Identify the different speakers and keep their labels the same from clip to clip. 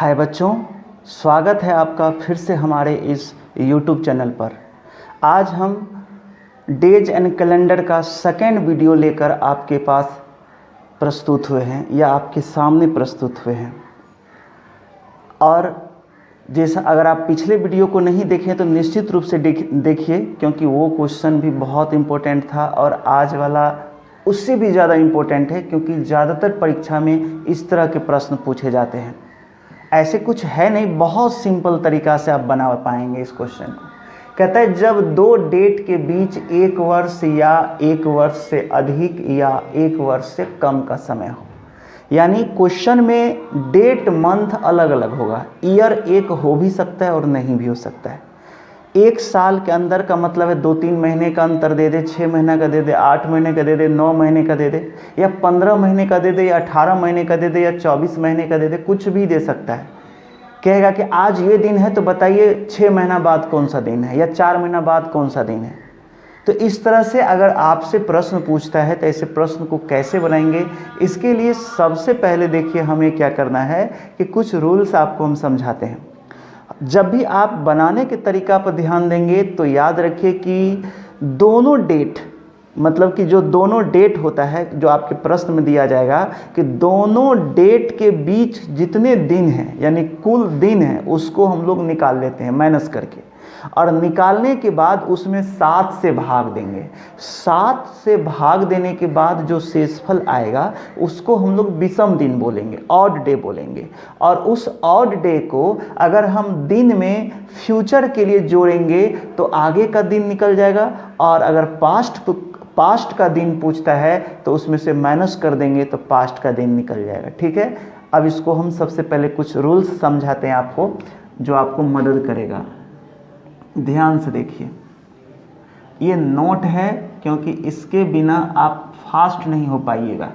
Speaker 1: हाय बच्चों, स्वागत है आपका फिर से हमारे इस YouTube चैनल पर। आज हम डेज एंड कैलेंडर का सेकेंड वीडियो लेकर आपके पास प्रस्तुत हुए हैं या आपके सामने प्रस्तुत हुए हैं। और जैसा अगर आप पिछले वीडियो को नहीं देखें तो निश्चित रूप से देखिए, क्योंकि वो क्वेश्चन भी बहुत इम्पोर्टेंट था और आज वाला उससे भी ज़्यादा इम्पोर्टेंट है, क्योंकि ज़्यादातर परीक्षा में इस तरह के प्रश्न पूछे जाते हैं। ऐसे कुछ है नहीं, बहुत सिंपल तरीका से आप बना पाएंगे इस क्वेश्चन को। कहता है जब दो डेट के बीच एक वर्ष या एक वर्ष से अधिक या एक वर्ष से कम का समय हो, यानी क्वेश्चन में डेट मंथ अलग अलग होगा। ईयर एक हो भी सकता है और नहीं भी हो सकता है। एक साल के अंदर का मतलब है 2-3 महीने का अंतर दे दे, 6 महीने का दे दे, 8 महीने का दे दे, 9 महीने का दे दे, या 15 महीने का दे दे, या 18 महीने का दे दे, या 24 महीने का दे दे, कुछ भी दे सकता है। कहेगा कि आज ये दिन है तो बताइए 6 महीना बाद कौन सा दिन है, या 4 महीना बाद कौन सा दिन है। तो इस तरह से अगर आपसे प्रश्न पूछता है तो ऐसे प्रश्न को कैसे बनाएंगे, इसके लिए सबसे पहले देखिए हमें क्या करना है कि कुछ रूल्स आपको हम समझाते हैं। जब भी आप बनाने के तरीका पर ध्यान देंगे तो याद रखिए कि दोनों डेट, मतलब कि जो दोनों डेट होता है जो आपके प्रश्न में दिया जाएगा कि दोनों डेट के बीच जितने दिन हैं, यानी कुल दिन है, उसको हम लोग निकाल लेते हैं माइनस करके, और निकालने के बाद उसमें 7 से भाग देंगे। 7 से भाग देने के बाद जो शेषफल आएगा उसको हम लोग विषम दिन बोलेंगे, ऑड डे बोलेंगे। और उस ऑड डे को अगर हम दिन में फ्यूचर के लिए जोड़ेंगे तो आगे का दिन निकल जाएगा, और अगर पास्ट का दिन पूछता है तो उसमें से माइनस कर देंगे तो पास्ट का दिन निकल जाएगा। ठीक है, अब इसको हम सबसे पहले कुछ रूल्स समझाते हैं आपको, जो आपको मदद करेगा। ध्यान से देखिए, ये नोट है क्योंकि इसके बिना आप फास्ट नहीं हो पाइएगा।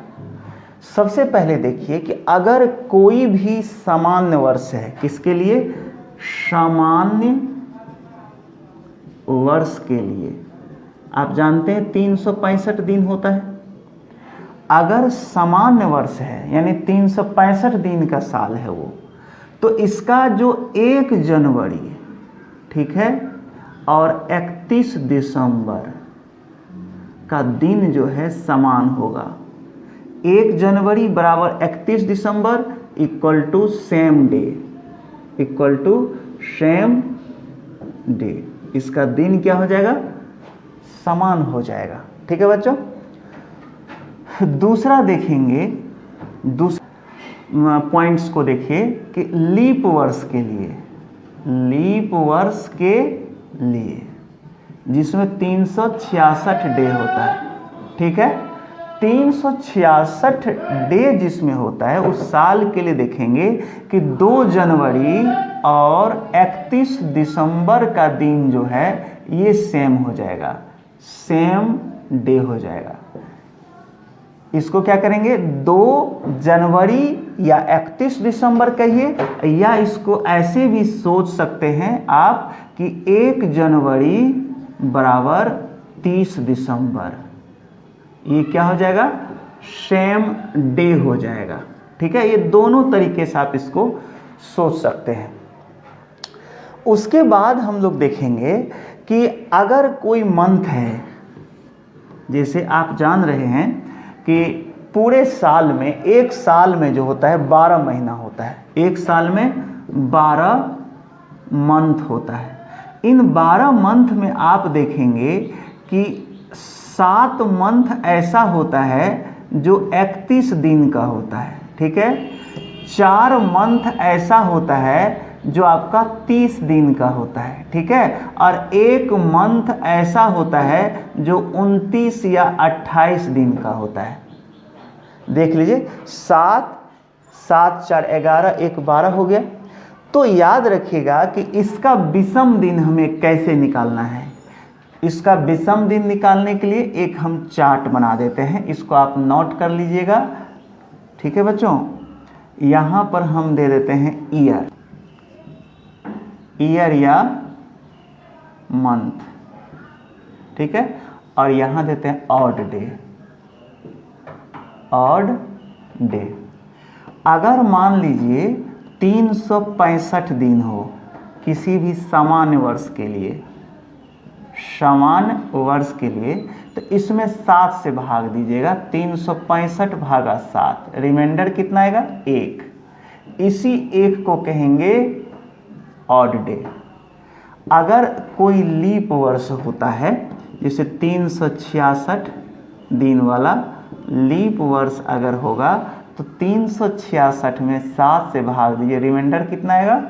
Speaker 1: सबसे पहले देखिए कि अगर कोई भी सामान्य वर्ष है, किसके लिए? सामान्य वर्ष के लिए। आप जानते हैं 365 दिन होता है। अगर सामान्य वर्ष है यानी 365 दिन का साल है वो, तो इसका जो 1 जनवरी, ठीक है, और 31 दिसंबर का दिन जो है समान होगा। 1 जनवरी बराबर 31 दिसंबर equal to same day, equal to same day. इसका दिन क्या हो जाएगा? समान हो जाएगा। ठीक है बच्चों। दूसरा देखेंगे, दूसरा पॉइंट्स को देखिए कि लीप वर्ष के लिए, लीप वर्ष के लिए जिसमें 366 डे होता है, ठीक है, 366 डे जिसमें होता है उस साल के लिए देखेंगे कि 2 जनवरी और 31 दिसंबर का दिन जो है ये सेम हो जाएगा, सेम डे हो जाएगा। इसको क्या करेंगे? 2 जनवरी या 31 दिसंबर कहिए, या इसको ऐसे भी सोच सकते हैं आप कि 1 जनवरी बराबर 30 दिसंबर, ये क्या हो जाएगा? सेम डे हो जाएगा। ठीक है, ये दोनों तरीके से आप इसको सोच सकते हैं। उसके बाद हम लोग देखेंगे कि अगर कोई मंथ है, जैसे आप जान रहे हैं कि पूरे साल में, एक साल में जो होता है 12 महीना होता है, एक साल में 12 मंथ होता है। इन 12 मंथ में आप देखेंगे कि 7 मंथ ऐसा होता है जो 31 दिन का होता है, ठीक है, 4 मंथ ऐसा होता है जो आपका 30 दिन का होता है, ठीक है, और 1 मंथ ऐसा होता है जो 29 या 28 दिन का होता है। देख लीजिए, 7, 7, 4, 11, 1, 12 हो गया। तो याद रखिएगा कि इसका विषम दिन हमें कैसे निकालना है। इसका विषम दिन निकालने के लिए एक हम चार्ट बना देते हैं, इसको आप नोट कर लीजिएगा। ठीक है बच्चों, यहाँ पर हम दे देते हैं ईयर, ईयर या मंथ, ठीक है, और यहाँ देते हैं ऑड डे, ऑड डे। अगर मान लीजिए 365 दिन हो किसी भी सामान्य वर्ष के लिए, सामान्य वर्ष के लिए, तो इसमें 7 से भाग दीजिएगा। 365 भागा 7, रिमाइंडर कितना आएगा? 1। इसी 1 को कहेंगे ऑड डे। अगर कोई लीप वर्ष होता है, जैसे 366 दिन वाला लीप वर्ष अगर होगा, तो 366 में 7 से भाग दीजिए, रिमाइंडर कितना आएगा?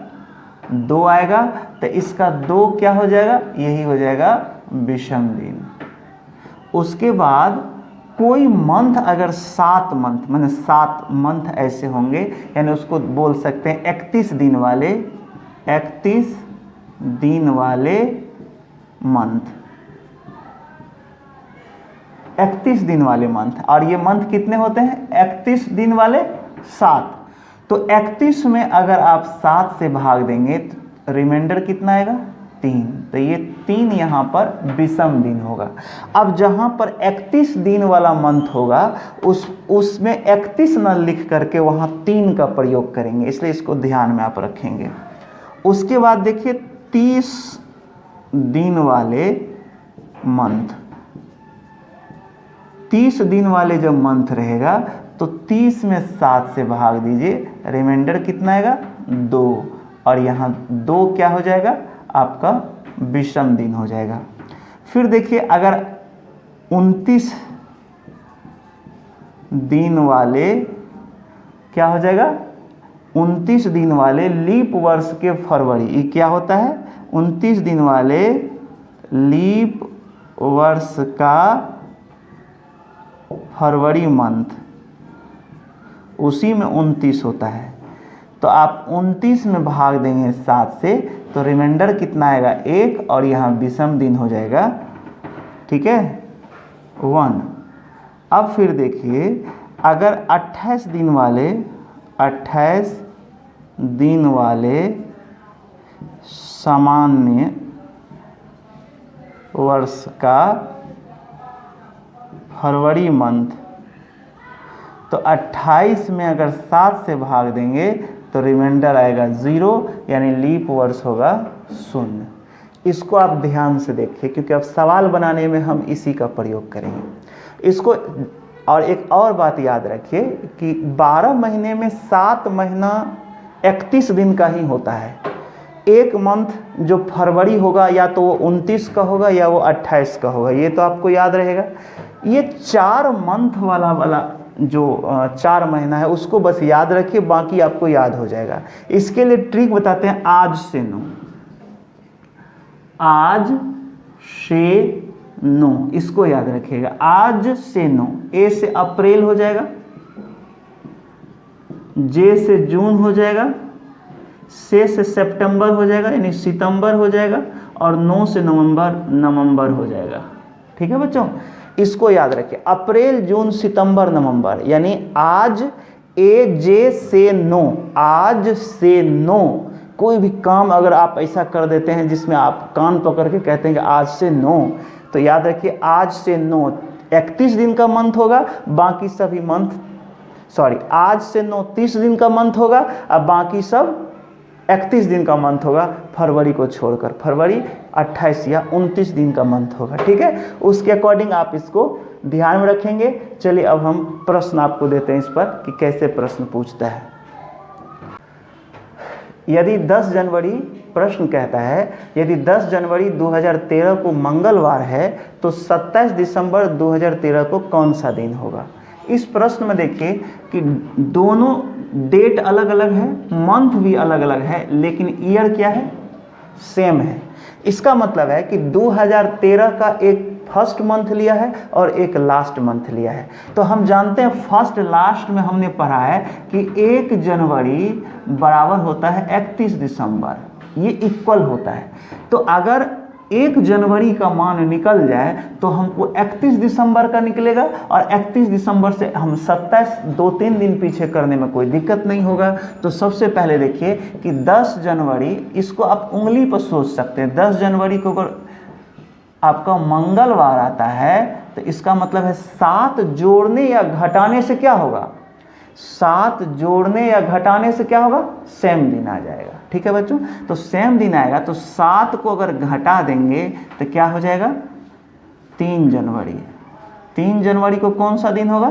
Speaker 1: 2 आएगा। तो इसका 2 क्या हो जाएगा? यही हो जाएगा विषम दिन। उसके बाद कोई मंथ अगर 7 मंथ, माने 7 मंथ ऐसे होंगे, यानी उसको बोल सकते हैं 31 दिन वाले, 31 दिन वाले मंथ, 31 दिन वाले मंथ। और ये मंथ कितने होते हैं? 31 दिन वाले 7। तो 31 में अगर आप 7 से भाग देंगे तो रिमाइंडर कितना आएगा? 3। तो ये 3 यहाँ पर विषम दिन होगा। अब जहाँ पर 31 दिन वाला मंथ होगा उसमें 31 न लिख करके वहाँ 3 का प्रयोग करेंगे, इसलिए इसको ध्यान में आप रखेंगे। उसके बाद देखिए 30 दिन वाले मंथ, 30 दिन वाले जब मंथ रहेगा तो 30 में 7 से भाग दीजिए, रिमाइंडर कितना आएगा? 2। और यहाँ 2 क्या हो जाएगा? आपका विषम दिन हो जाएगा। फिर देखिए अगर 29 दिन वाले क्या हो जाएगा? 29 दिन वाले लीप वर्ष के फरवरी, ये क्या होता है? 29 दिन वाले लीप वर्ष का फरवरी मंथ, उसी में 29 होता है। तो आप 29 में भाग देंगे 7 से, तो रिमाइंडर कितना आएगा? 1। और यहाँ विषम दिन हो जाएगा, ठीक है, 1। अब फिर देखिए अगर 28 दिन वाले, 28 दिन वाले सामान्य वर्ष का फरवरी मंथ, तो 28 में अगर 7 से भाग देंगे तो रिमाइंडर आएगा 0, यानी लीप वर्ष होगा 0। इसको आप ध्यान से देखिए, क्योंकि अब सवाल बनाने में हम इसी का प्रयोग करेंगे इसको। और एक और बात याद रखिए कि 12 महीने में 7 महीना 31 दिन का ही होता है। एक मंथ जो फरवरी होगा या तो वो 29 का होगा या वो 28 का होगा, ये तो आपको याद रहेगा। ये 4 मंथ वाला जो 4 महीना है उसको बस याद रखिए, बाकी आपको याद हो जाएगा। इसके लिए ट्रिक बताते हैं, आज से 9, आज से 9, इसको याद रखिएगा। आज से 9, ए से अप्रैल हो जाएगा, जे से जून हो जाएगा, से सितंबर हो जाएगा यानी सितंबर हो जाएगा, और 9 से नवंबर हो जाएगा। ठीक है बच्चों, इसको याद रखिए। अप्रैल, जून, सितंबर, नवंबर, यानी आज ए जे से 9, आज से 9। कोई भी काम अगर आप ऐसा कर देते हैं जिसमें आप कान पकड़ के कहते हैं कि आज से 9, तो याद रखिए आज से 9 31 दिन का मंथ होगा, बाकी सभी मंथ, सॉरी, आज से 9 30 दिन का मंथ होगा, अब बाकी सब 31 दिन का मंथ होगा, फरवरी को छोड़कर। फरवरी 28 या 29 दिन का मंथ होगा। ठीक है, उसके अकॉर्डिंग आप इसको ध्यान में रखेंगे। चलिए अब हम प्रश्न आपको देते हैं इस पर कि कैसे प्रश्न पूछता है। यदि 10 जनवरी, प्रश्न कहता है यदि 10 जनवरी 2013 को मंगलवार है तो 27 दिसंबर 2013 को कौन सा दिन होगा। इस प्रश्न में देखिए कि दोनों डेट अलग अलग है, मंथ भी अलग अलग है, लेकिन ईयर क्या है, सेम है। इसका मतलब है कि 2013 का एक फर्स्ट मंथ लिया है और एक लास्ट मंथ लिया है। तो हम जानते हैं फर्स्ट लास्ट में हमने पढ़ा है कि 1 जनवरी बराबर होता है 31 दिसंबर, ये इक्वल होता है। तो अगर 1 जनवरी का मान निकल जाए तो हमको 31 दिसंबर का निकलेगा, और 31 दिसंबर से हम 27 2-3 दिन पीछे करने में कोई दिक्कत नहीं होगा। तो सबसे पहले देखिए कि 10 जनवरी, इसको आप उंगली पर सोच सकते हैं। 10 जनवरी को अगर आपका मंगलवार आता है तो इसका मतलब है 7 जोड़ने या घटाने से क्या होगा, 7 जोड़ने या घटाने से क्या होगा, सेम दिन आ जाएगा। ठीक है बच्चों, तो सेम दिन आएगा तो 7 को अगर घटा देंगे तो क्या हो जाएगा, 3 जनवरी। 3 जनवरी को कौन सा दिन होगा,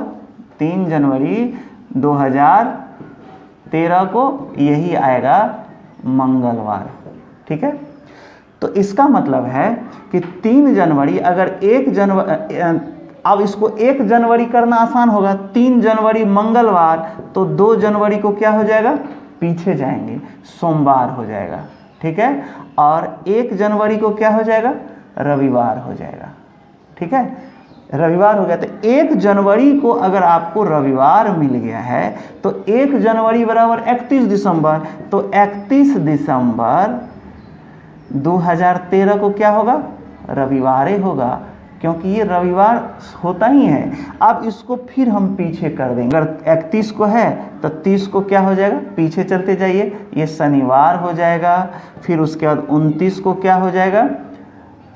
Speaker 1: 3 जनवरी 2013 को यही आएगा मंगलवार। ठीक है, तो इसका मतलब है कि 3 जनवरी अगर 1 जनवरी, अब इसको 1 जनवरी करना आसान होगा, 3 जनवरी मंगलवार, तो 2 जनवरी को क्या हो जाएगा, पीछे जाएंगे, सोमवार हो जाएगा। ठीक है, और 1 जनवरी को क्या हो जाएगा, रविवार हो जाएगा। ठीक है, रविवार हो गया। तो 1 जनवरी को अगर आपको रविवार मिल गया है तो 1 जनवरी बराबर 31 दिसंबर, तो 31 दिसंबर 2013 को क्या होगा, रविवार ही होगा, क्योंकि ये रविवार होता ही है। अब इसको फिर हम पीछे कर देंगे, अगर 31 को है तो 30 को क्या हो जाएगा, पीछे चलते जाइए, ये शनिवार हो जाएगा। फिर उसके बाद 29 को क्या हो जाएगा,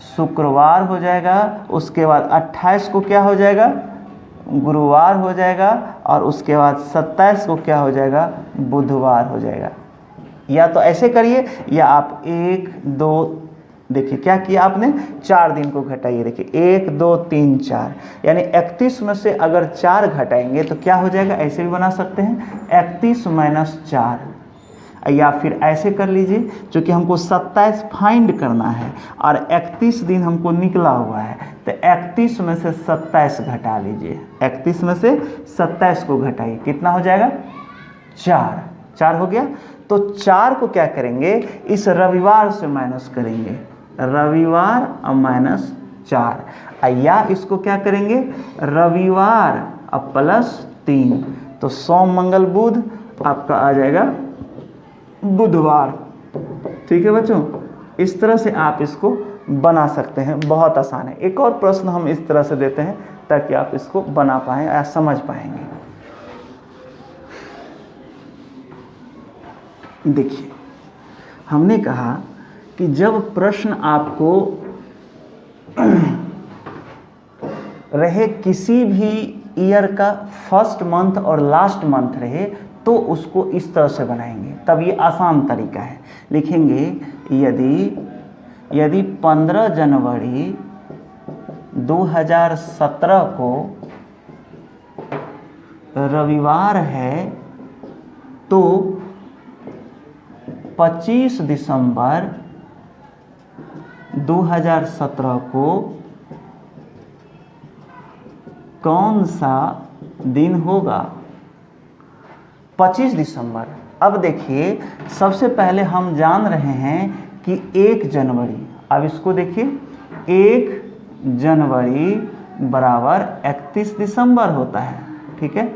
Speaker 1: शुक्रवार हो जाएगा। उसके बाद 28 को क्या हो जाएगा, गुरुवार हो जाएगा। और उसके बाद 27 को क्या हो जाएगा, बुधवार हो जाएगा। या तो ऐसे करिए, या आप 1 2, देखिए क्या किया आपने, 4 दिन को घटाइए। देखिए 1 2 3 4, यानी 31 में से अगर 4 घटाएंगे तो क्या हो जाएगा, ऐसे भी बना सकते हैं, 31 - 4। या फिर ऐसे कर लीजिए, क्योंकि हमको 27 फाइंड करना है और 31 दिन हमको निकला हुआ है, तो 31 में से 27 घटा लीजिए। 31 में से 27 को घटाइए, कितना हो जाएगा, 4। 4 हो गया। तो 4 को क्या करेंगे, इस रविवार से माइनस करेंगे, रविवार माइनस 4, या इसको क्या करेंगे, रविवार अब प्लस 3, तो सोम मंगल बुध आपका आ जाएगा बुधवार। ठीक है बच्चों, इस तरह से आप इसको बना सकते हैं, बहुत आसान है। एक और प्रश्न हम इस तरह से देते हैं ताकि आप इसको बना पाएँ या समझ पाएंगे। देखिए, हमने कहा कि जब प्रश्न आपको रहे किसी भी ईयर का फर्स्ट मंथ और लास्ट मंथ रहे, तो उसको इस तरह से बनाएंगे, तब ये आसान तरीका है। लिखेंगे यदि 15 जनवरी 2017 को रविवार है तो 25 दिसंबर 2017 को कौन सा दिन होगा, 25 दिसंबर। अब देखिए, सबसे पहले हम जान रहे हैं कि 1 जनवरी, अब इसको देखिए, 1 जनवरी बराबर 31 दिसंबर होता है। ठीक है,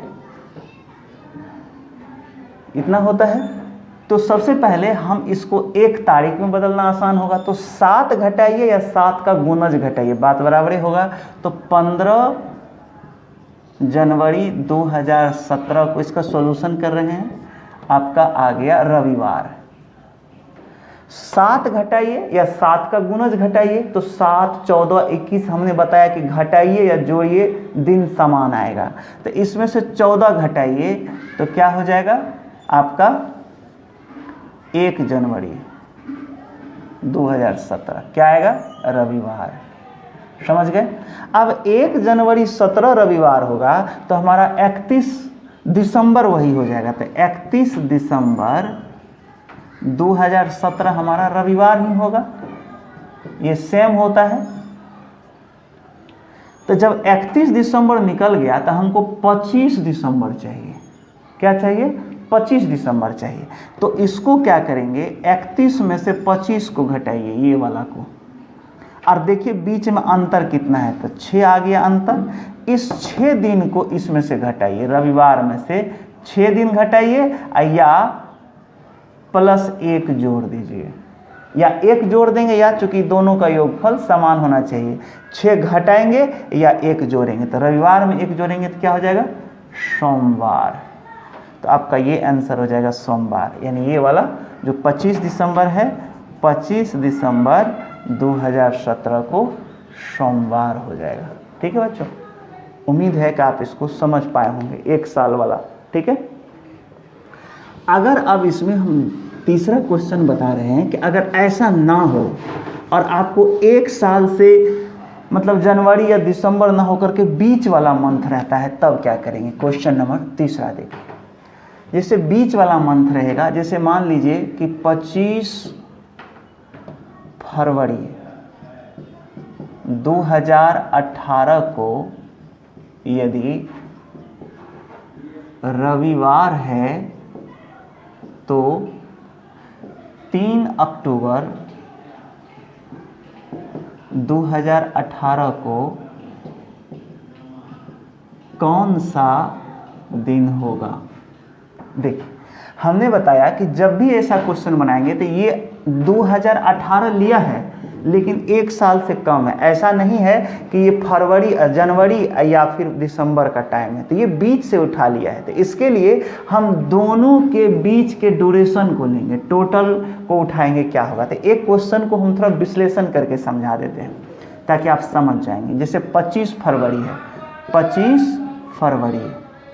Speaker 1: इतना होता है। तो सबसे पहले हम इसको 1 तारीख में बदलना आसान होगा, तो 7 घटाइए या 7 का गुणज घटाइए, बात बराबर ही होगा। तो 15 जनवरी 2017 को इसका सॉल्यूशन कर रहे हैं, आपका आ गया रविवार। 7 घटाइए या 7 का गुणज घटाइए, तो 7 14 21 हमने बताया कि घटाइए या जोड़िए दिन समान आएगा। तो इसमें से 14 घटाइए तो क्या हो जाएगा आपका 1 जनवरी 2017, क्या आएगा, रविवार। समझ गए। अब 1 जनवरी 17 रविवार होगा तो हमारा 31 दिसंबर वही हो जाएगा, तो 31 दिसंबर 2017 हमारा रविवार ही होगा, ये सेम होता है। तो जब 31 दिसंबर निकल गया तो हमको 25 दिसंबर चाहिए, क्या चाहिए, 25 दिसंबर चाहिए। तो इसको क्या करेंगे, 31 में से 25 को घटाइए, ये वाला को, और देखिए बीच में अंतर कितना है, तो 6 आ गया अंतर। इस 6 दिन को इसमें से घटाइए, रविवार में से 6 दिन घटाइए या प्लस 1 जोड़ दीजिए, या 1 जोड़ देंगे, या चूंकि दोनों का योगफल समान होना चाहिए, 6 घटाएंगे या 1 जोड़ेंगे, तो रविवार में 1 जोड़ेंगे तो क्या हो जाएगा, सोमवार। तो आपका ये आंसर हो जाएगा सोमवार, यानी ये वाला जो 25 दिसंबर है, 25 दिसंबर 2017 को सोमवार हो जाएगा। ठीक है बच्चों, उम्मीद है कि आप इसको समझ पाए होंगे, 1 साल वाला ठीक है। अगर अब इसमें हम तीसरा क्वेश्चन बता रहे हैं कि अगर ऐसा ना हो और आपको एक साल से मतलब जनवरी या दिसंबर ना होकर के बीच वाला मंथ रहता है, तब क्या करेंगे। क्वेश्चन नंबर तीसरा देखिए, जैसे बीच वाला मंथ रहेगा, जैसे मान लीजिए कि 25 फरवरी 2018 को यदि रविवार है तो 3 अक्टूबर 2018 को कौन सा दिन होगा। देखिए हमने बताया कि जब भी ऐसा क्वेश्चन बनाएंगे तो ये 2018 लिया है लेकिन एक साल से कम है। ऐसा नहीं है कि ये फरवरी जनवरी या फिर दिसंबर का टाइम है, तो ये बीच से उठा लिया है। तो इसके लिए हम दोनों के बीच के ड्यूरेशन को लेंगे, टोटल को उठाएंगे, क्या होगा। तो एक क्वेश्चन को हम थोड़ा विश्लेषण करके समझा देते हैं ताकि आप समझ जाएंगे। जैसे 25 फरवरी है, 25 फरवरी,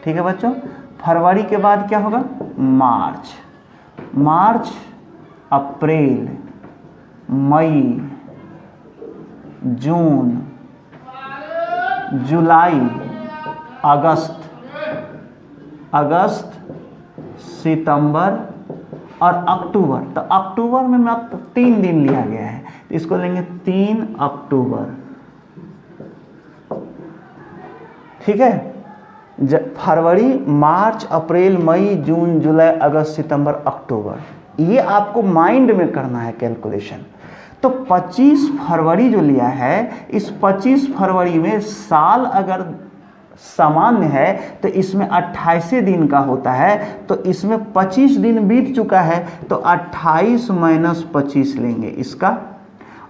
Speaker 1: ठीक है बच्चों। फरवरी के बाद क्या होगा, मार्च, मार्च अप्रैल मई जून जुलाई अगस्त, अगस्त सितंबर और अक्टूबर। तो अक्टूबर में मात्र 3 दिन लिया गया है, तो इसको लेंगे 3 अक्टूबर, ठीक है। फरवरी मार्च अप्रैल मई जून जुलाई अगस्त सितंबर अक्टूबर, ये आपको माइंड में करना है कैलकुलेशन। तो 25 फरवरी जो लिया है, इस 25 फरवरी में साल अगर सामान्य है तो इसमें 28 दिन का होता है, तो इसमें 25 दिन बीत चुका है तो 28 माइनस 25 लेंगे इसका,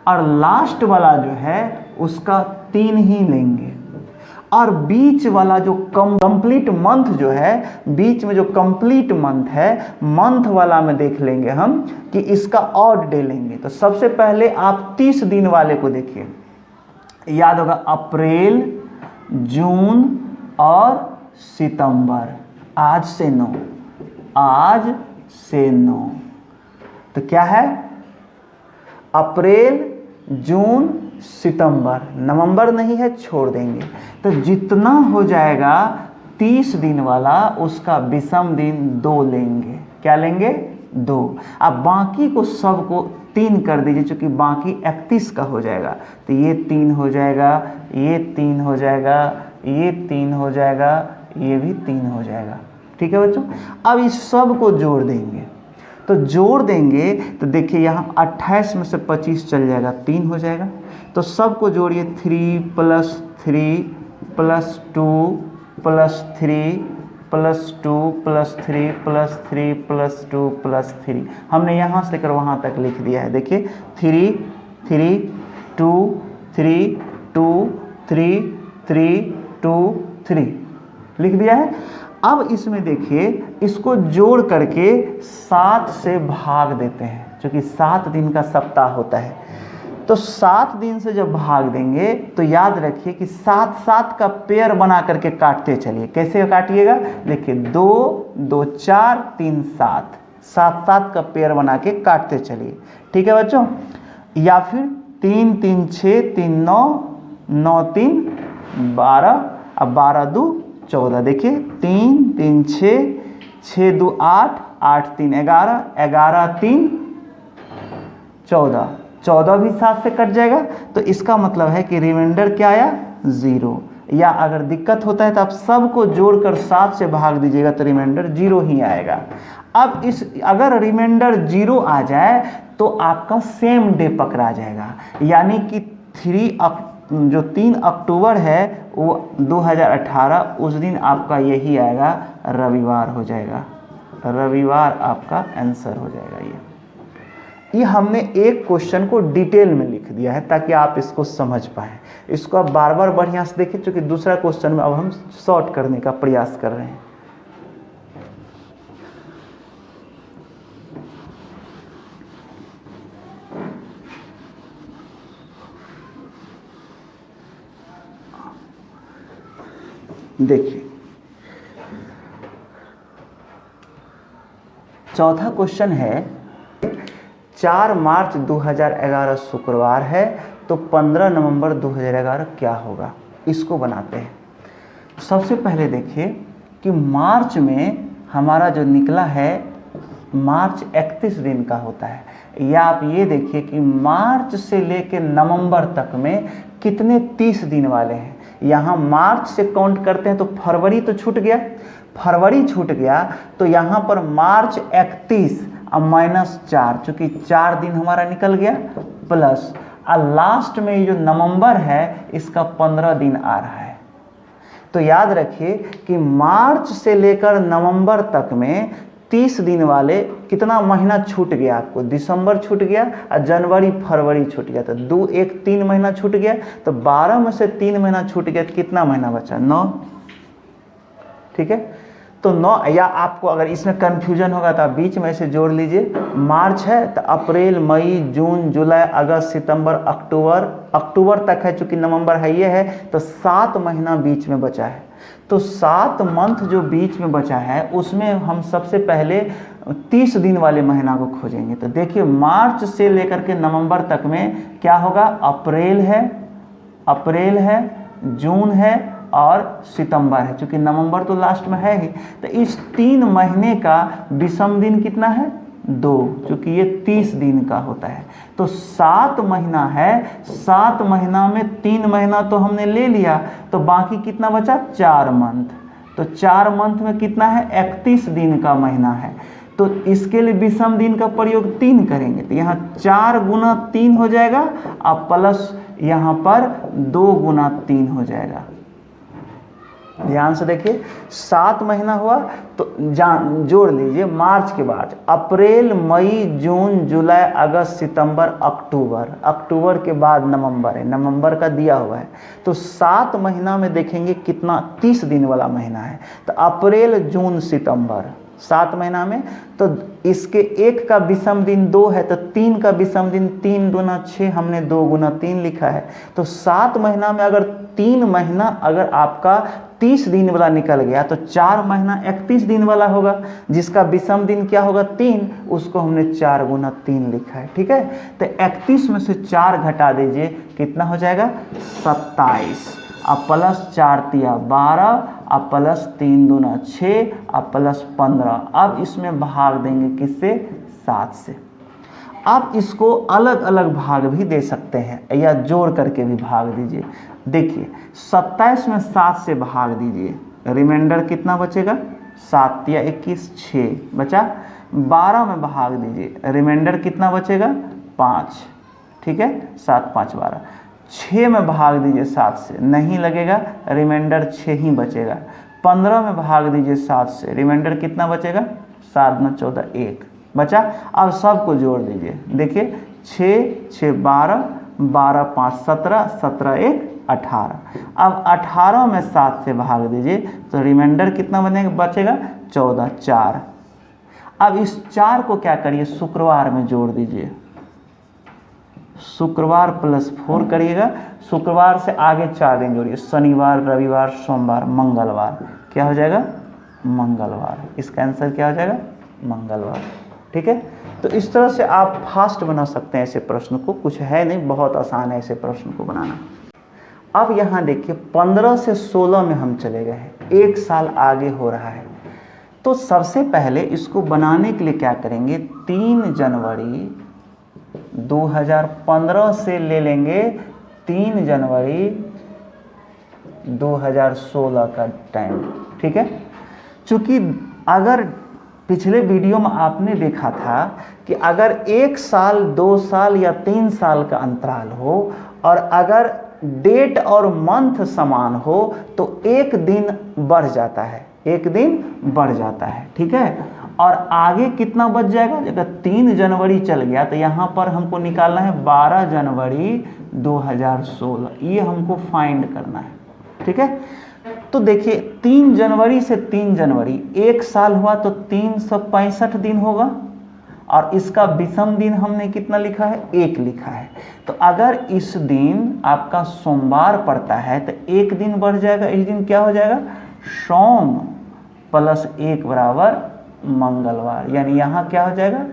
Speaker 1: और लास्ट वाला जो है उसका 3 ही लेंगे। और बीच वाला जो कंप्लीट मंथ जो है, बीच में जो कंप्लीट मंथ है, मंथ वाला में देख लेंगे हम कि इसका ऑड डे लेंगे। तो सबसे पहले आप 30 दिन वाले को देखिए, याद होगा अप्रैल जून और सितंबर, आज से 9, आज से 9, तो क्या है अप्रैल जून सितंबर, नवंबर नहीं है छोड़ देंगे। तो जितना हो जाएगा 30 दिन वाला उसका विषम दिन 2 लेंगे, क्या लेंगे 2। अब बाकी को सबको 3 कर दीजिए, चूंकि बाकी 31 का हो जाएगा, तो ये 3 हो जाएगा, ये 3 हो जाएगा, ये 3 हो जाएगा, ये भी 3 हो जाएगा, ठीक है बच्चों। अब इस सब को जोड़ देंगे, तो जोड़ देंगे तो देखिए यहाँ 28 में से 25 चल जाएगा, 3 हो जाएगा। तो सबको जोड़िए, 3 + 3 + 2 + 3 + 2 + 3 + 3 + 2 + 3, हमने यहाँ से लेकर वहाँ तक लिख दिया है। देखिए 3 3 2 3 2 3 3 2 3 लिख दिया है। अब इसमें देखिए इसको जोड़ करके 7 से भाग देते हैं, क्योंकि 7 दिन का सप्ताह होता है। तो 7 दिन से जब भाग देंगे तो याद रखिए कि 7 7 का पेयर बना करके काटते चलिए। कैसे काटिएगा, देखिए 2 2 4 3 7, 7 7 का पेयर बना के काटते चलिए, ठीक है बच्चों। या फिर 3 3 6 3 9 9 3 12, अब 12 2 14, देखिए 3 3 6 6 2 8 8 3 11 11 3 14, 14 भी 7 से कट जाएगा। तो इसका मतलब है कि रिमाइंडर क्या आया 0, या अगर दिक्कत होता है तो आप सबको जोड़कर 7 से भाग दीजिएगा तो रिमाइंडर 0 ही आएगा। अब इस अगर रिमाइंडर 0 आ जाए तो आपका सेम डे पकड़ा जाएगा, यानी कि 3 अक्टूबर है वो 2018, उस दिन आपका यही आएगा, रविवार हो जाएगा, रविवार आपका आंसर हो जाएगा। ये हमने एक क्वेश्चन को डिटेल में लिख दिया है ताकि आप इसको समझ पाएँ। इसको आप बार बार बढ़िया से देखें, क्योंकि दूसरा क्वेश्चन में अब हम शॉर्ट करने का प्रयास कर रहे हैं। देखिए चौथा क्वेश्चन है 4 मार्च 2011 शुक्रवार है तो 15 नवंबर 2011 क्या होगा। इसको बनाते हैं। सबसे पहले देखिए कि मार्च में हमारा जो निकला है मार्च 31 दिन का होता है, या आप ये देखिए कि मार्च से लेकर नवंबर तक में कितने 30 दिन वाले हैं। यहाँ मार्च से काउंट करते हैं तो फरवरी तो छूट गया, फरवरी छूट गया तो यहाँ पर मार्च 31 और -4, चूँकि 4 दिन हमारा निकल गया, प्लस और लास्ट में जो नवंबर है इसका 15 दिन आ रहा है। तो याद रखिए कि मार्च से लेकर नवंबर तक में 30 दिन वाले कितना महीना छूट गया आपको, दिसंबर छूट गया और जनवरी फरवरी छूट गया, तो 2 1 3 महीना छूट गया, तो 12 में से 3 महीना छूट गया तो कितना महीना बचा, 9। ठीक है, तो 9, या आपको अगर इसमें कन्फ्यूजन होगा तो आप बीच में से जोड़ लीजिए। मार्च है तो अप्रैल मई जून जुलाई अगस्त सितंबर अक्टूबर, अक्टूबर तक है, चूँकि नवंबर है ये है, तो 7 महीना बीच में बचा है। तो 7 मंथ जो बीच में बचा है उसमें हम सबसे पहले 30 दिन वाले महीना को खोजेंगे। तो देखिए मार्च से लेकर के नवंबर तक में क्या होगा, अप्रैल है, जून है और सितंबर है, क्योंकि नवंबर तो लास्ट में है ही। तो इस 3 महीने का विषम दिन कितना है, 2, क्योंकि ये 30 दिन का होता है। तो 7 महीना है, 7 महीना में 3 महीना तो हमने ले लिया, तो बाकी कितना बचा, 4 मंथ। तो 4 मंथ में कितना है, 31 दिन का महीना है। तो इसके लिए विषम दिन का प्रयोग 3 करेंगे, तो यहाँ 4 गुना 3 हो जाएगा और प्लस यहाँ पर 2 गुना 3 हो जाएगा। ध्यान से देखिए 7 महीना हुआ तो जोड़ लीजिए मार्च के बाद अप्रैल मई जून जुलाई अगस्त सितंबर अक्टूबर, अक्टूबर के बाद नवंबर है, नवंबर का दिया हुआ है। तो 7 महीना में देखेंगे कितना 30 दिन वाला महीना है, तो अप्रैल जून सितंबर 7 महीना में। तो इसके 1 का विषम दिन 2 है, तो 3 का विषम दिन 3 गुना 6, हमने 2 गुना 3 लिखा है। तो 7 महीना में अगर 3 महीना अगर आपका 30 दिन वाला निकल गया तो 4 महीना 31 दिन वाला होगा, जिसका विषम दिन क्या होगा, 3, उसको हमने 4 गुना 3 लिखा है। ठीक है, तो 31 में से 4 घटा दीजिए, कितना हो जाएगा, 27, अब प्लस 4 तिया 12, अब प्लस 3 दूना 6, अब प्लस 15। अब इसमें भाग देंगे किससे, 7 से। आप इसको अलग अलग भाग भी दे सकते हैं या जोड़ करके भी भाग दीजिए। देखिए 27 में 7 से भाग दीजिए, रिमाइंडर कितना बचेगा, 7 या 21, 6 बचा। 12 में भाग दीजिए, रिमाइंडर कितना बचेगा, 5। ठीक है, 7 5 12। 6 में भाग दीजिए 7 से, नहीं लगेगा, रिमाइंडर 6 ही बचेगा। 15 में भाग दीजिए 7 से, रिमाइंडर कितना बचेगा, 7 9 14 1 बचा। अब सबको जोड़ दीजिए, देखिए 6 6 12, 12 5 17, 17 1 18। अब 18 में 7 से भाग दीजिए तो रिमाइंडर कितना बचेगा, 14 4। अब इस 4 को क्या करिए, शुक्रवार में जोड़ दीजिए, शुक्रवार प्लस 4 करिएगा। शुक्रवार से आगे 4 दिन जोड़िए, शनिवार रविवार सोमवार मंगलवार, क्या हो जाएगा, मंगलवार। इसका आंसर क्या हो जाएगा, मंगलवार। ठीक है, तो इस तरह से आप फास्ट बना सकते हैं ऐसे प्रश्न को, कुछ है नहीं, बहुत आसान है ऐसे प्रश्न को बनाना। अब यहाँ देखिए 15 से 16 में हम चले गए हैं, 1 साल आगे हो रहा है। तो सबसे पहले इसको बनाने के लिए क्या करेंगे, 3 जनवरी 2015 से ले लेंगे 3 जनवरी 2016 का टाइम। ठीक है, चूँकि अगर पिछले वीडियो में आपने देखा था कि अगर 1 साल 2 साल या 3 साल का अंतराल हो और अगर डेट और मंथ समान हो तो 1 दिन बढ़ जाता है, 1 दिन बढ़ जाता है। ठीक है, और आगे कितना बच जाएगा, अगर 3 जनवरी चल गया तो यहाँ पर हमको निकालना है 12 जनवरी 2016, ये हमको फाइंड करना है। ठीक है, तो देखिए 3 जनवरी से 3 जनवरी 1 साल हुआ तो 365 दिन होगा, और इसका विषम दिन हमने कितना लिखा है, 1 लिखा है। तो अगर इस दिन आपका सोमवार पड़ता है तो 1 दिन बढ़ जाएगा, इस दिन क्या हो जाएगा, सोम प्लस 1 बराबर मंगलवार, यानी यहाँ क्या हो जाएगा,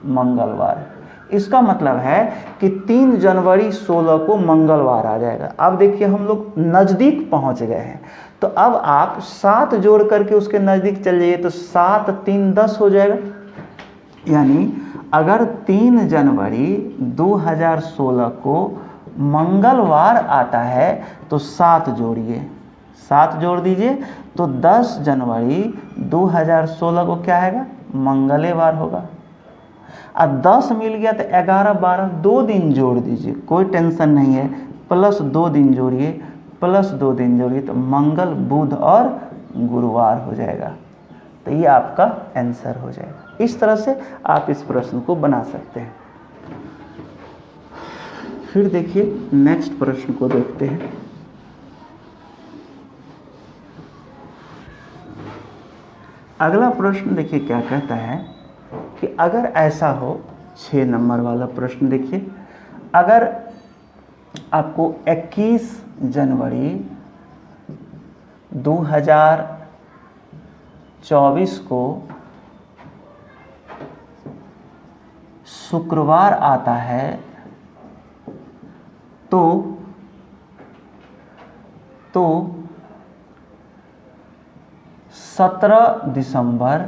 Speaker 1: मंगलवार। इसका मतलब है कि 3 जनवरी 16 को मंगलवार आ जाएगा। अब देखिए हम लोग नज़दीक पहुंच गए हैं, तो अब आप 7 जोड़ करके उसके नज़दीक चल जाइए, तो 7 3 10 हो जाएगा। यानी अगर 3 जनवरी 2016 को मंगलवार आता है तो 7 जोड़िए, 7 जोड़ दीजिए, तो 10 जनवरी 2016 को क्या आएगा, मंगलवार होगा। अब 10 मिल गया तो 11 12 2 दिन जोड़ दीजिए, कोई टेंशन नहीं है, प्लस 2 दिन जोड़िए, प्लस 2 दिन जोड़िए, तो मंगल बुध और गुरुवार हो जाएगा। तो ये आपका आंसर हो जाएगा। इस तरह से आप इस प्रश्न को बना सकते हैं। फिर देखिए नेक्स्ट प्रश्न को देखते हैं। अगला प्रश्न देखिए क्या कहता है कि अगर ऐसा हो, 6 नंबर वाला प्रश्न देखिए, अगर आपको 21 जनवरी 2024 को शुक्रवार आता है, तो 17 दिसंबर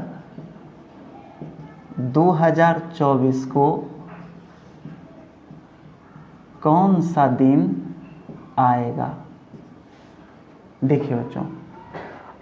Speaker 1: 2024 को कौन सा दिन आएगा। देखिए बच्चों,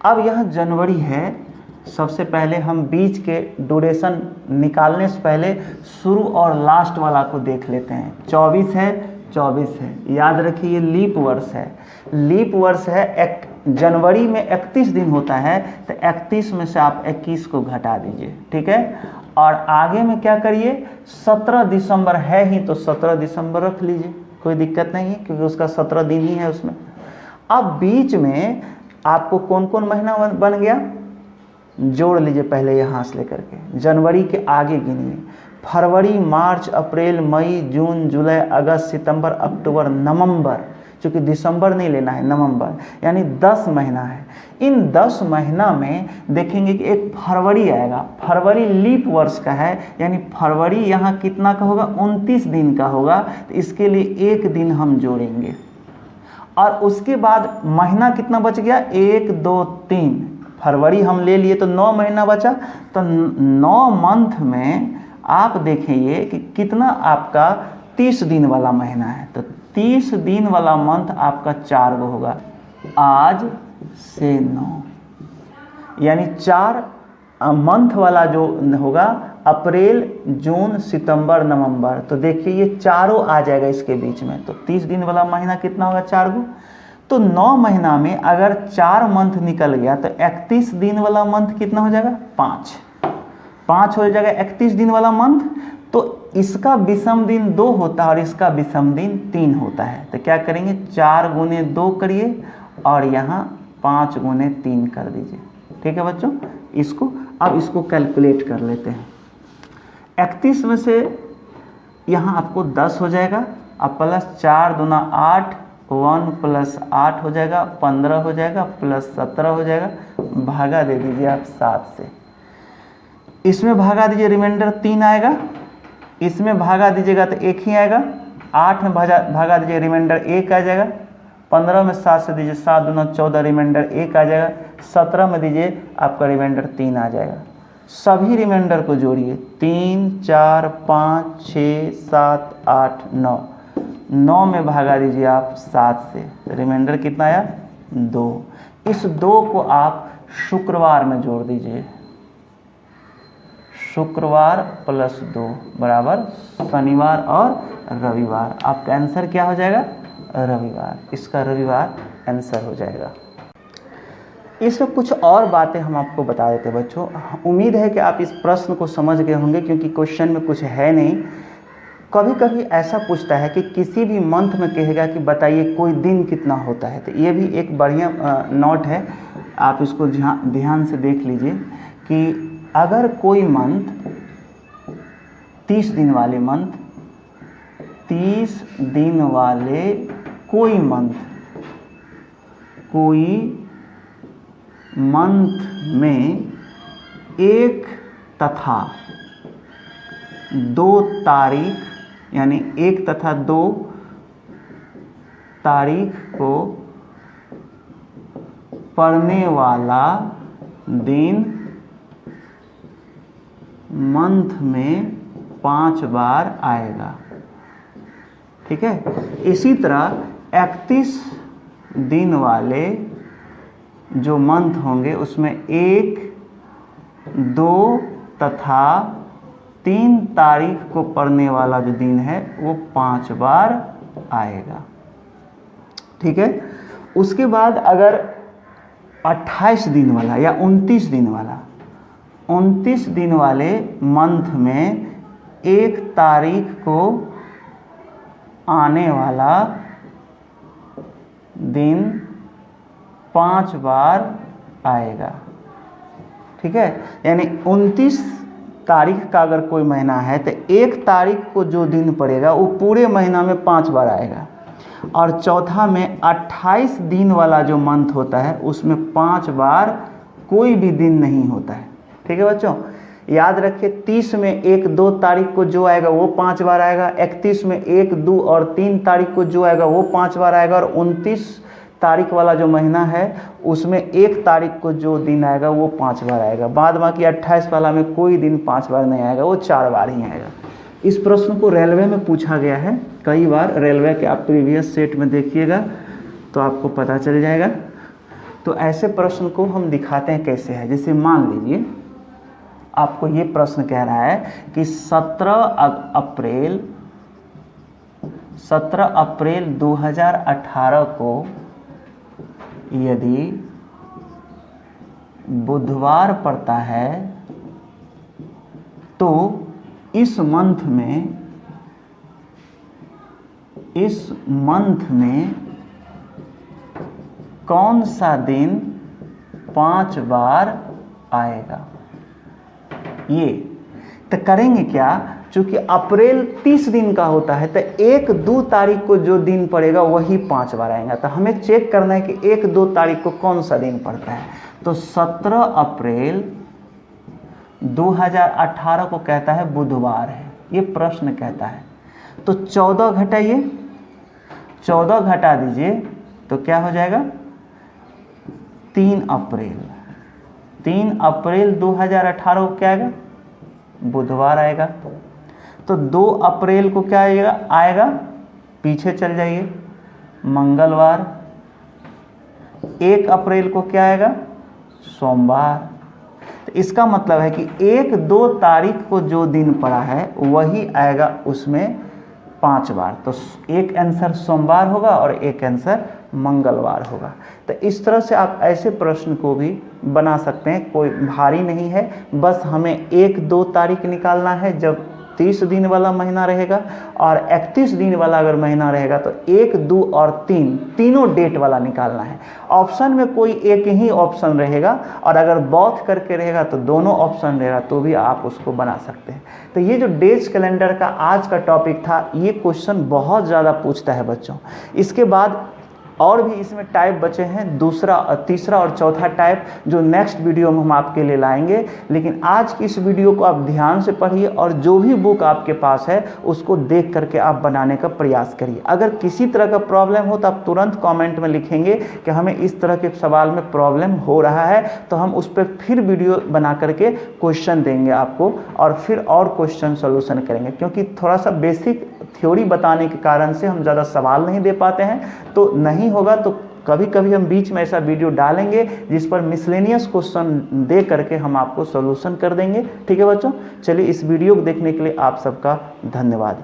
Speaker 1: अब यह जनवरी है, सबसे पहले हम बीच के ड्यूरेशन निकालने से पहले शुरू और लास्ट वाला को देख लेते हैं। 24 है, 24 है, याद रखिए ये लीप वर्ष है, लीप वर्ष है। जनवरी में 31 दिन होता है, तो 31 में से आप 21 को घटा दीजिए, ठीक है। और आगे में क्या करिए, 17 दिसंबर है ही, तो 17 दिसंबर रख लीजिए, कोई दिक्कत नहीं है, क्योंकि उसका 17 दिन ही है उसमें। अब बीच में आपको कौन कौन महीना बन गया, जोड़ लीजिए पहले यहाँ से लेकर के, जनवरी के आगे गिनिए, फरवरी मार्च अप्रैल मई जून जुलाई अगस्त सितंबर अक्टूबर नवंबर, क्योंकि दिसंबर नहीं लेना है, नवंबर, यानी 10 महीना है। इन 10 महीना में देखेंगे कि एक फरवरी आएगा, फरवरी लीप वर्ष का है, यानी फरवरी यहाँ कितना का होगा, 29 दिन का होगा, तो इसके लिए 1 दिन हम जोड़ेंगे। और उसके बाद महीना कितना बच गया, 1 2 3, फरवरी हम ले लिए तो 9 महीना बचा, तो 9 मंथ में आप देखिए कि कितना आपका 30 दिन वाला महीना है, तो 30 दिन वाला मंथ आपका 4 गो होगा, आज से 9, यानी 4 मंथ वाला जो होगा, अप्रैल जून सितंबर नवंबर, तो देखिए ये चारों आ जाएगा इसके बीच में, तो 30 दिन वाला महीना कितना होगा, 4 गो। तो 9 महीना में अगर 4 मंथ निकल गया तो 31 दिन वाला मंथ कितना हो जाएगा, 5 हो जाएगा 31 दिन वाला मंथ। तो इसका विषम दिन 2 होता है और इसका विषम दिन 3 होता है, तो क्या करेंगे, 4 गुने 2 करिए और यहाँ 5 गुने 3 कर दीजिए, ठीक है बच्चों। अब इसको कैलकुलेट कर लेते हैं। 31 में से यहाँ आपको 10 हो जाएगा, अब प्लस 4 दूना 8, 1 प्लस 8 हो जाएगा, 15 हो जाएगा, प्लस 17 हो जाएगा, भागा दे दीजिए आप 7 से, इसमें भागा दीजिए रिमाइंडर 3 आएगा, इसमें भागा दीजिएगा तो 1 ही आएगा, 8 में भागा दीजिए रिमाइंडर 1 आ जाएगा, 15 में 7 से दीजिए 7 दूना 14 रिमाइंडर 1 आ जाएगा, 17 में दीजिए आपका रिमाइंडर 3 आ जाएगा। सभी रिमाइंडर को जोड़िए, 3 4 5 6 7 8 9, 9 में भागा दीजिए आप 7 से, रिमाइंडर कितना आया, 2। इस 2 को आप शुक्रवार में जोड़ दीजिए, शुक्रवार प्लस 2 बराबर शनिवार और रविवार, आपका आंसर क्या हो जाएगा, रविवार। इसका रविवार आंसर हो जाएगा। इसमें कुछ और बातें हम आपको बता देते हैं बच्चों। उम्मीद है कि आप इस प्रश्न को समझ गए होंगे, क्योंकि क्वेश्चन में कुछ है नहीं। कभी कभी ऐसा पूछता है कि किसी भी मंथ में कहेगा कि बताइए कोई दिन कितना होता है, तो ये भी एक बढ़िया नोट है, आप इसको ध्यान से देख लीजिए कि अगर कोई मंथ 30 दिन वाले मंथ, 30 दिन वाले कोई मंथ में एक तथा दो तारीख, यानी एक तथा दो तारीख को पड़ने वाला दिन मंथ में 5 बार आएगा। ठीक है। इसी तरह 31 दिन वाले जो मंथ होंगे उसमें 1, 2 तथा 3 तारीख को पड़ने वाला जो दिन है वो 5 बार आएगा। ठीक है। उसके बाद अगर 28 दिन वाला या 29 दिन वाला, 29 दिन वाले मंथ में 1 तारीख को आने वाला दिन 5 बार आएगा। ठीक है। यानी 29 तारीख का अगर कोई महीना है तो 1 तारीख को जो दिन पड़ेगा वो पूरे महीना में 5 बार आएगा। और चौथा में 28 दिन वाला जो मंथ होता है उसमें 5 बार कोई भी दिन नहीं होता है। ठीक है बच्चों, याद रखिए 30 में 1, 2 तारीख को जो आएगा वो 5 बार आएगा। 31 में 1, 2 और 3 तारीख को जो आएगा वो 5 बार आएगा। और 29 तारीख वाला जो महीना है उसमें 1 तारीख को जो दिन आएगा वो 5 बार आएगा। बाद बाकी 28 वाला में कोई दिन 5 बार नहीं आएगा, वो 4 बार ही आएगा। इस प्रश्न को रेलवे में पूछा गया है कई बार। रेलवे के आप प्रीवियस सेट में देखिएगा तो आपको पता चल जाएगा। तो ऐसे प्रश्न को हम दिखाते हैं कैसे है। जैसे मान लीजिए आपको ये प्रश्न कह रहा है कि 17 अप्रैल 2018 को यदि बुधवार पड़ता है तो इस मंथ में कौन सा दिन 5 बार आएगा। ये तो करेंगे क्या, चूंकि अप्रैल 30 दिन का होता है तो 1, 2 तारीख को जो दिन पड़ेगा वही 5 बार आएगा। तो हमें चेक करना है कि 1, 2 तारीख को कौन सा दिन पड़ता है। तो 17 अप्रैल 2018 को कहता है बुधवार है, ये प्रश्न कहता है। तो 14 घटाइए, 14 घटा दीजिए तो क्या हो जाएगा 3 अप्रैल। 3 अप्रैल 2018 को क्या आएगा, बुधवार आएगा। तो 2 अप्रैल को क्या आएगा, पीछे चल जाइए, मंगलवार। 1 अप्रैल को क्या आएगा, सोमवार। तो इसका मतलब है कि 1, 2 तारीख को जो दिन पड़ा है वही आएगा उसमें 5 बार। तो एक आंसर सोमवार होगा और एक आंसर मंगलवार होगा। तो इस तरह से आप ऐसे प्रश्न को भी बना सकते हैं, कोई भारी नहीं है। बस हमें 1, 2 तारीख निकालना है जब 30 दिन वाला महीना रहेगा, और 31 दिन वाला अगर महीना रहेगा तो 1, 2 और 3 तीनों डेट वाला निकालना है। ऑप्शन में कोई एक ही ऑप्शन रहेगा, और अगर बौथ करके रहेगा तो दोनों ऑप्शन रहेगा, तो भी आप उसको बना सकते हैं। तो ये जो डेज कैलेंडर का आज का टॉपिक था, ये क्वेश्चन बहुत ज़्यादा पूछता है बच्चों। इसके बाद और भी इसमें टाइप बचे हैं, दूसरा, तीसरा और चौथा टाइप, जो नेक्स्ट वीडियो में हम आपके लिए लाएंगे। लेकिन आज की इस वीडियो को आप ध्यान से पढ़िए, और जो भी बुक आपके पास है उसको देख करके आप बनाने का प्रयास करिए। अगर किसी तरह का प्रॉब्लम हो तो आप तुरंत कमेंट में लिखेंगे कि हमें इस तरह के सवाल में प्रॉब्लम हो रहा है, तो हम उस पर फिर वीडियो बना करके क्वेश्चन देंगे आपको, और फिर और क्वेश्चन सोल्यूशन करेंगे। क्योंकि थोड़ा सा बेसिक थ्योरी बताने के कारण से हम ज़्यादा सवाल नहीं दे पाते हैं, तो नहीं होगा तो कभी कभी हम बीच में ऐसा वीडियो डालेंगे जिस पर मिसलेनियस क्वेश्चन दे करके हम आपको सॉल्यूशन कर देंगे। ठीक है बच्चों, चलिए इस वीडियो को देखने के लिए आप सबका धन्यवाद।